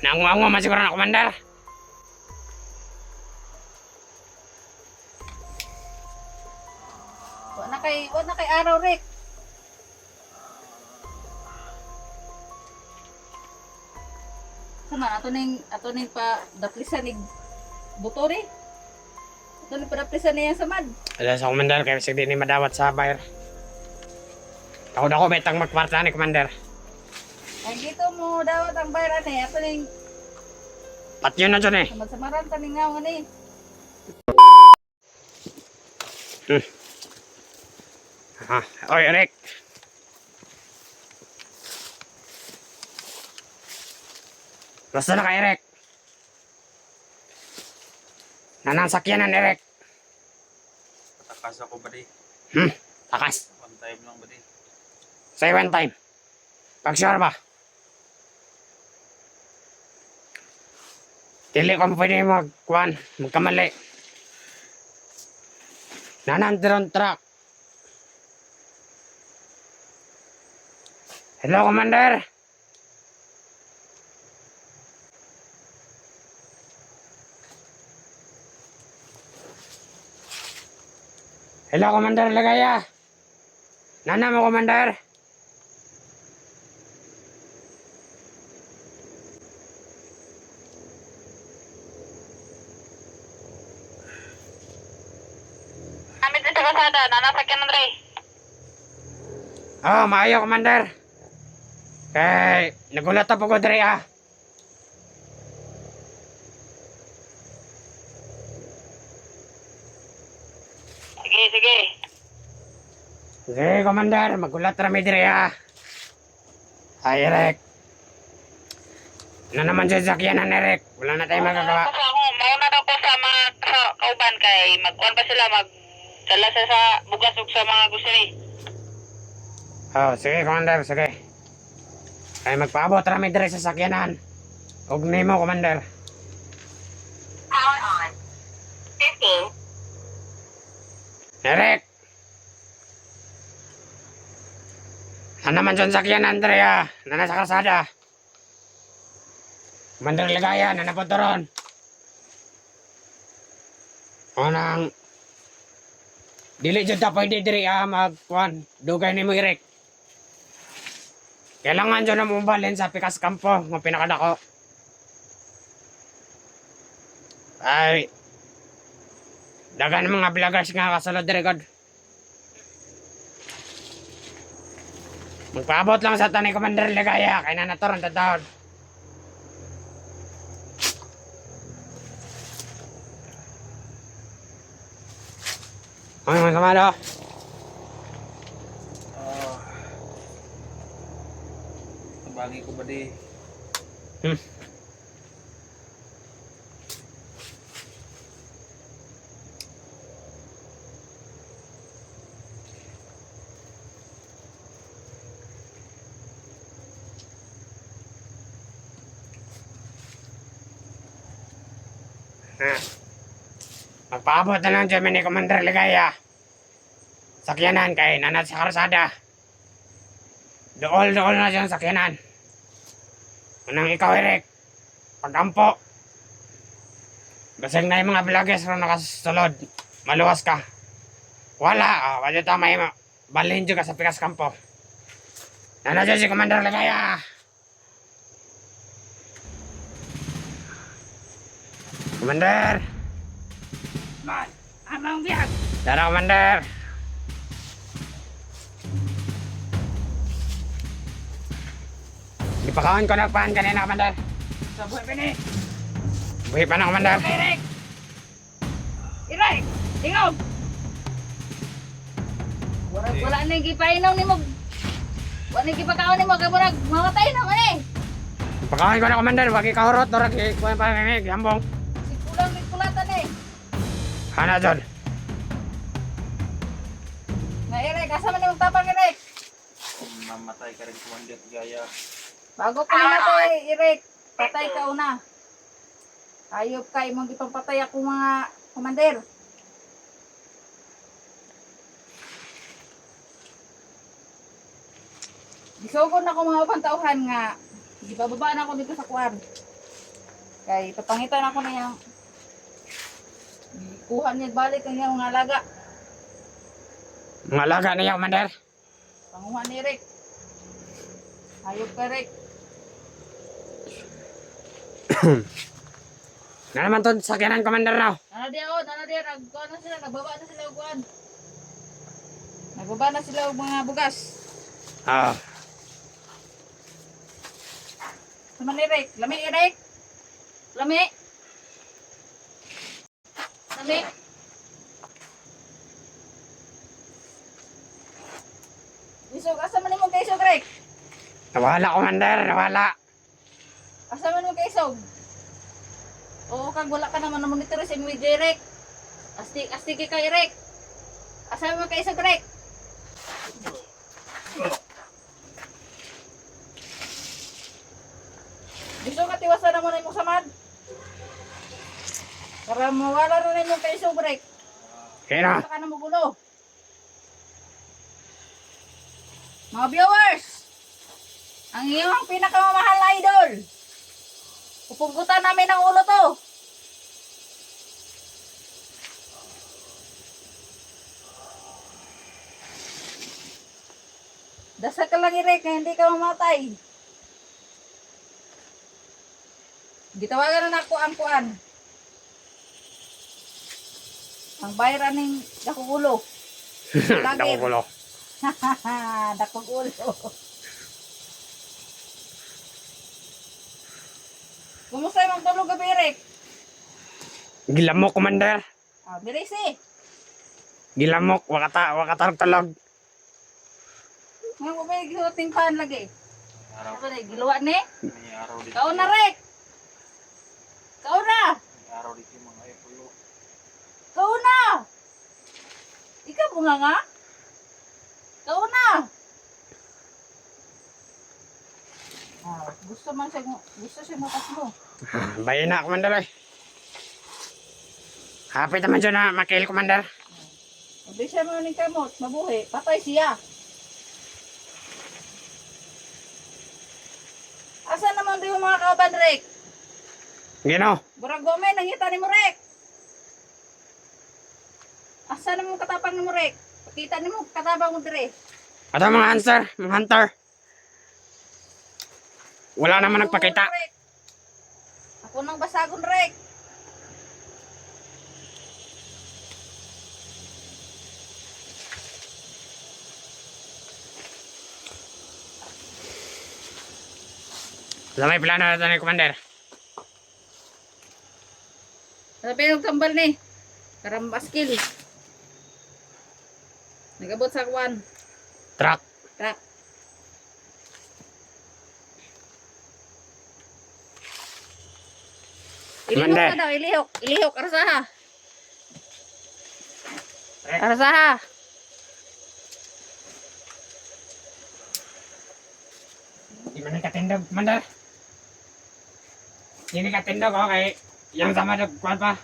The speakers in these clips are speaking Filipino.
Nangunga man siguro na, Commander. Wala na kay araw, Rick. Sama, ato ning pa daplisan ni Butori. Ato ning pa daplisan niya sa mad. Alas sa Commander, kaya sige ni madawat sa bayar. Ako na ko, betang magkwarta ni Commander. Ay dito mo dawat ang bayran eh. Ato ning Patyo na dyan eh. samaran ta ning nga ni. Oy, Eric. Basta na ka, Eric. Nanang sakyanan, Eric. Takas ako ba di? Takas. One time lang ba di? Say one time. Pag sure ba? Dili ko pwede magkamali. Nanang truck. Hello, Commander. Hello, Commander Lagaya. Nana mo, Commander. Amit sa kasada, nanasakyan ng Ray. Oh, maayo, Commander. Kay, nagulat ako ko diri ah. Sige. Sige, Commander, magulat rami diri ah. Ay, Eric. Ano naman sa sakyanan, Eric? Wala na tayong magagawa. Mauna daw ko sa mga kauban kay magkuhan pa sila magdala sa bugas ug sa mga grocery. Oh, sige, Commander, sige. Ay, magpaabot rami diri sa sakyanan. Ug nimo, Commander. Power on. 15. Eric! Ano naman dyan sakyanan, Andrea? Na nasa kalsada. Commander Ligaya, nanapot na ron. O nang... Dili dyan ta pwede diri magkuhan. Dugay ni mo, Eric. Kailangan dyan na mumbalin sa Pikas Campo, mga pinakadako. Ay... Dagan mga vloggers nga kasulod diri god. Magpaabot lang sa tanay Commander Ligaya, kaya na naturon tatawad. Ay, mga kamado. Nabagi ko ba di? Magpaabot na lang dyan ni Commander Ligaya. Sakyanan kay nanat sa karsada. Dool na dyan sakyanan. Unang ikaw, Eric. Pagkampo. Basag na yung mga vloggers ron nakasulod. Maluwas ka. Wala. Wala ta may balhin dyan ka sa Pikas Campo. Nanat dyan si Commander Ligaya. Commander. Man, amang biyak. Tara, Commander. Ipakawan ko na paan kanina, Commander. Sa buhay pa ni. Buhay pa na, Commander. Eric! Eric! Tingog! Wala na yung gipainom ni mo. Wala na yung gipakaon ni mo. Kaya mo mamatay na man eh. Ipakawan ko na, Commander. Wag ikahurot. Dorag ikuha pa kanina. Gambong. Si kulang may kulatan eh. Hana, John. Na Eric, kasama na yung tapang Eric. Kung mamatay ka rin Commander Ligaya. Bago ka namatay, Eric. Patay ka una. Ayop ka, imong gipang patay ako mga komander. Gisugod na ako mga pantauhan nga. Gibababa na ako dito sa kwan. Kay papangitan ako na yung kuha niya balik ang iyang mga alaga. Mga alaga niya, Commander. Panguha ni Rick. Hayop ka, Rick. Na naman to sakyanan, Commander, raw. Nana dia, nagkuha na sila, nagbaba na sila og kuan. Nagbaba na sila og mga bugas. Ah, Sama ni Rick, lami ni Rick. Lami. Lami. Isog, asa man mo kay isog, Rick? nawala, Commander, nawala. Asa man mo kay isog? Oo, kag wala ka naman na monitor sa imong video, Rick. Astig kay Rick. Asa man mo kay isog, Rick? Gusto ka tiwasan na mo na imong samad? Para mawala na imong kay isog, Rick. Kaya na. Saka na magulo. Mga viewers, ang iyong pinakamamahal na idol. Pupugutan namin ang ulo to. Dasal ka lang, Rick, na hindi ka mamatay. Gitawagan na ako ang kuan. Ang bayran ng dakong ulo. Lagi. Nakukulo. Dakong ulo. Kumusta yung magtulog gabi, Rick? Gilamok, Commander. Ah, birisi. Gilamok, wakatarog-talog. Mga kumay giluting pan lagi. Araw. Ako na, giluwa ni. May araw dito. Kau na, Rick. Kau na. May araw dito yung mga ipuyo. Kau na. Ikaw bunga nga. Kau na. Ah, gusto siya matas mo. Bayan na, Commander, ay. Hapit naman dyan na makil, Commander. Sabi siya mo ni kamot, mabuhi. Patay siya. Asa naman din yung mga kauban, Rick? Gino. Burag gome, nangita ni mo, Rick. Asa na mo katapang ni mo, Rick? Pakita ni mo, katabang mo, dire. Ato mga hunter. Wala naman nagpakita. Rick. Ako nang basagon, Rick. Wala may plano na ito ni Commander. Sabi nung tambal ni. Karambaskil. Nagabot sa kwan. Truck. Truck. Ilihok Commander. na daw, ilihok. Ilihok, arasaha. Arasaha. Di man katindog, Commander. Hindi katindog, okay. Yang sama dog, kuwan pa.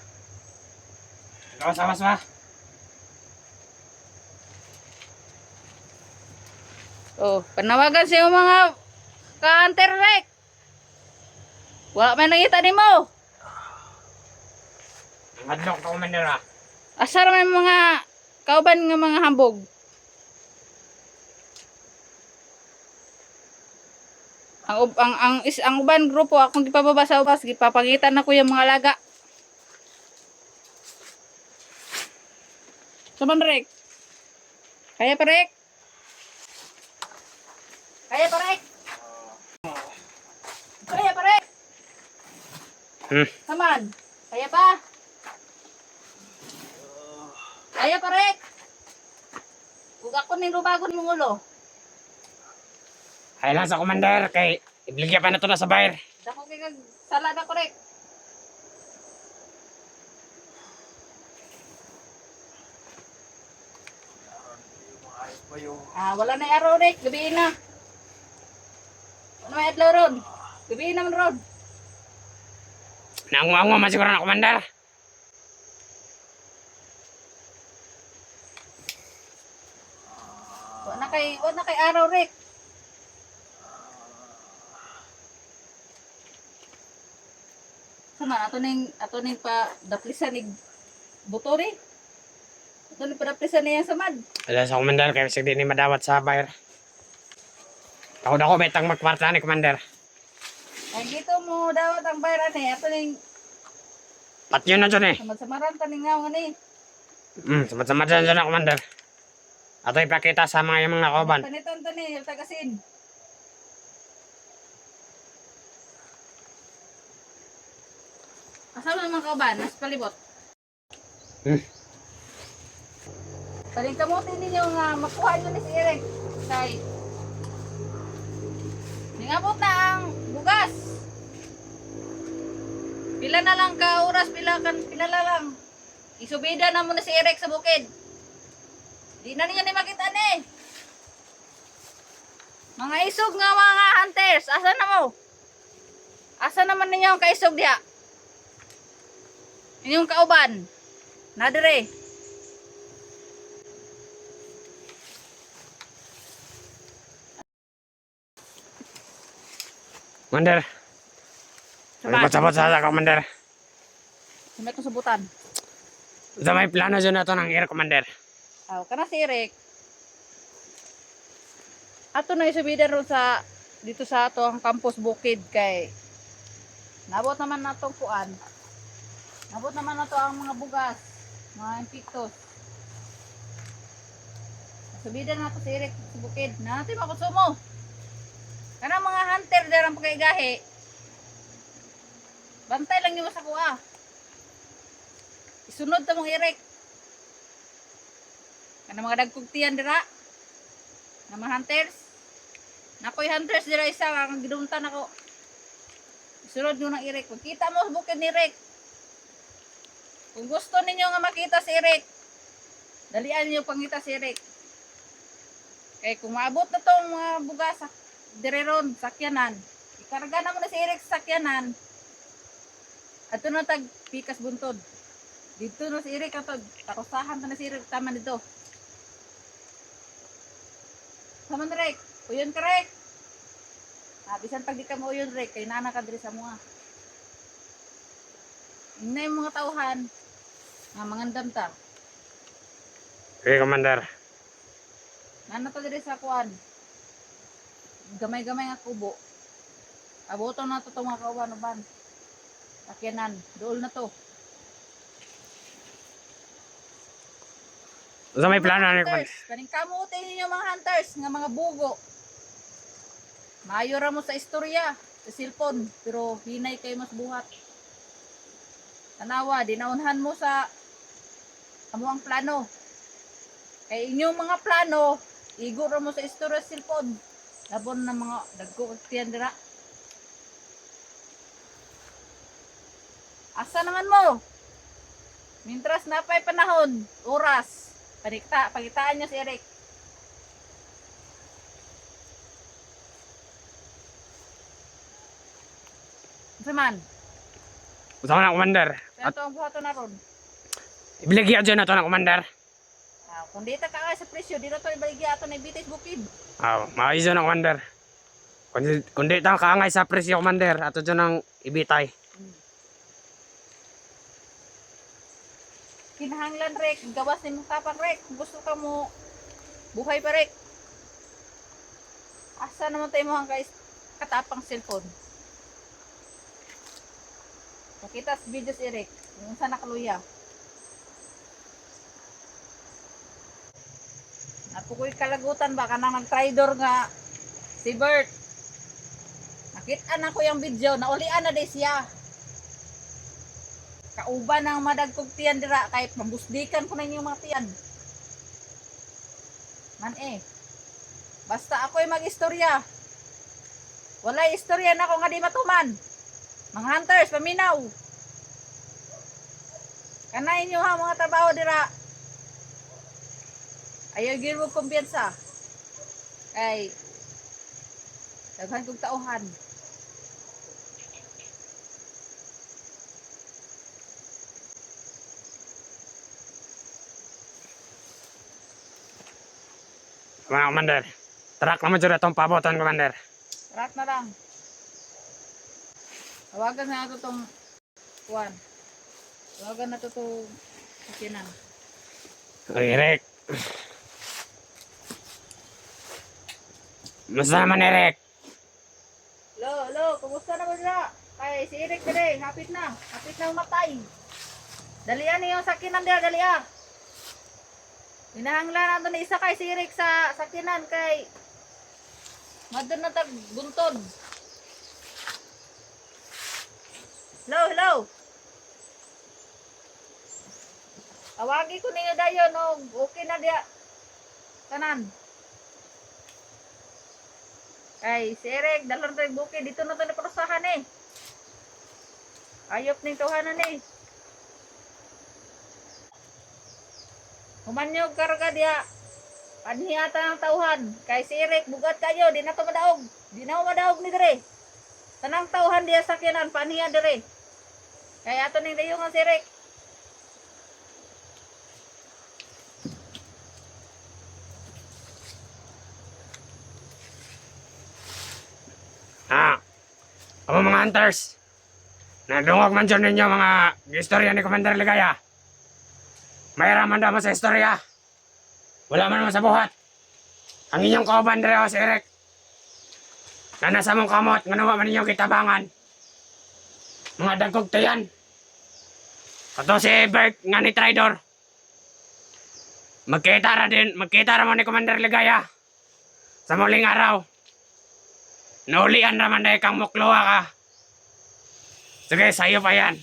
Gawas-awas pa. Oh, panawagan sa iyong mga ka-hunter, Rick. Wala may nakita ni mo. Ang hadlok to, Commander, ah. Asar may mga kauban nga mga hambog. Ang uban grupo akong gipababa sa ubas, gipapangitan na ko yung mga laga. Saman, Rick? Kaya pa, Rick? Kaya pa, Rick? Kaya pa, Rick? Saman? Kaya pa? Kaya pa, Rick? Huwag ako nilubagon mong ulo. Ay lang sa Commander, kay ibligya pa na to na sa bayar. Dako kay kag salada ko, Rick. Wala na araw, Rick. Gabiin na. Ano may adlaw, Rod? Gabiin naman, Rod. Nangunga man siguro na, Commander. Wala na kay araw, Rick. Sama ato ning pa daplisan ig buto ni. Ato ning pa daplisan niya samad. Ala sa commander kay sig di ni madawat sa bayar. Ako betang magkwarta ni commander. Ay gito mo dawat ang bayran ni ato ning Patyo na dyan eh. samad-samaran ta ning ngaw ni. Samad-samad dyan na commander. Ato ipakita sa mga kauban. Paniton to ni tagasin. Asa man mga kauban, nas palibot. Paling kamutin ninyo nga makuha nyo ni si Eric. Kay ningabot na ang bugas. Pila na lang ka oras, pila na lang. Isubida na muna si Eric sa bukid. Di na ninyo ni makita ni. Mga isog nga mga hunters, asa na mo? Asa naman ninyo ang kaisog diha? Inyong kauban. Nadire. Commander. Sabot sa commander. Sumay ko subutan. Sa may plano dyan na ito ng air commander. Aw, kana si Eric. Ato na isubidan ron sa dito sa ato ang campus bukid kay nabot naman natong kuan. Nabot naman nato ang mga bugas, mga impiktos. Subidan nato si Eric sa bukid. Na natin makonsumo. Kana mga hunter darang pagkaigahi. Bantay lang niyo sa kuha. Isunod ta mong Eric. Kana mga dagkugtiyan dira. Na mga hunters. Nakoy hunters dira isa ang gidumtan ako. Isunod nyo ng Eric. Pagkita mo sa bukid ni Eric. Kung gusto ninyo nga makita si Eric, dalian niyo pangita si Eric. Kaya kung maabot na tong mga bugas sa direron, sakyanan, ikarga na mo na si Eric sa sakyanan, ato na tag pikas buntod. Dito na si Eric ato, takusahan na si Eric, tama dito. Saman Rick, uyon ka Rick. Bisan pag di ka mo uyon Rick, kay nana ka diri sa mga. Inay mga tauhan, nga mangandam ta. Okay, commander. Nana to diri sa kuan. Gamay-gamay nga kubo. Aboto na to mga kauban uban. Sakyanan, dool na to. Sa may plano ni commander. Hunters, kaning kamutin ninyo mga hunters nga mga bugo. Maayo ra mo sa istorya, sa cellphone, pero hinay kay mas buhat. Tanawa, dinaunhan mo sa amo ang plano. Kay inyong mga plano, igo ra mo sa istorya sa cellphone. Labon na mga dagko tiyan dira. Asa naman mo? Mintras napay panahon, oras, pagitaan niyo si Eric. Saman, Sa na commander. kaya ito ang buhato na ron. Ibilagyan dyan na ito ng commander. Kung di ta kakay sa presyo, dito to ibaligya ato na ibitis bukid. Maiso na commander. Kung di tayo kaangay sa presyo commander, ato dyan ang ibitay. Kinahanglan Rek, gawas ni mong tapang Rek. Kung gusto ka mo, buhay pa Rek. Asa naman tayo mo ang katapang cellphone. Nakita sa video si Eric, yung sa nakaluya. Napukoy kalagutan ba, kanang nag-tridor nga si Bert. Nakita na ko yung video, naulian na day siya. Kauban ng madagkog tiyan dira, kahit mabusdikan ko na yung mga tiyan. Man basta ako'y mag-istorya. Walay istorya na ako nga di matuman. Mga hunters, paminaw. Kanain nyo ha mga trabaho dira. Ayaw gil mo kumpiyansa. Kay daghan kong tauhan. Mga commander. Track naman dyan itong pabotan commander. Rat na lang. Tawagan na ito itong Kuan. Tawagan na to sakyanan. Oy, Rick. Musta naman, Rick? Lo, kumusta na mo dira? Kay si Eric dali, hapit na umatay. Dalian niyo yung sakyanan dira, dalian. Hinahanglan nato ni isa kay si Eric sa sakyanan kay madun na tag buntod. Hello. Awagi ko ninyo dayon og okay na dia. Tanan. Ay, si Eric, dalon tayo buki. Dito na ito na parusahan eh. Ayop ning tuhanan eh. Humanyog karga dia. Panhiyata ng tauhan. Kay si Eric, bugat kayo. Di na ito madaog. Di na madaog ni dire. Tanang tauhan dia sakyanan. Panhiya dire. Kaya ato ning dayo nga si Eric. Amo mga hunters. Nadungog man dyan ninyo mga istorya ni Commander Ligaya. Mayroon man daw mo sa istorya. Wala man mo sa buhat. Ang inyong kauban dere si Eric. Na nasa mong kamot, nga nawa man inyong kitabangan. Mga dagkog tayan. Kato si Bert nga ni Tridor. Magkita ra mo ni Commander Ligaya. Sa muling araw. Naulian naman dahil kang mukluha ka. Sige, sa'yo pa yan.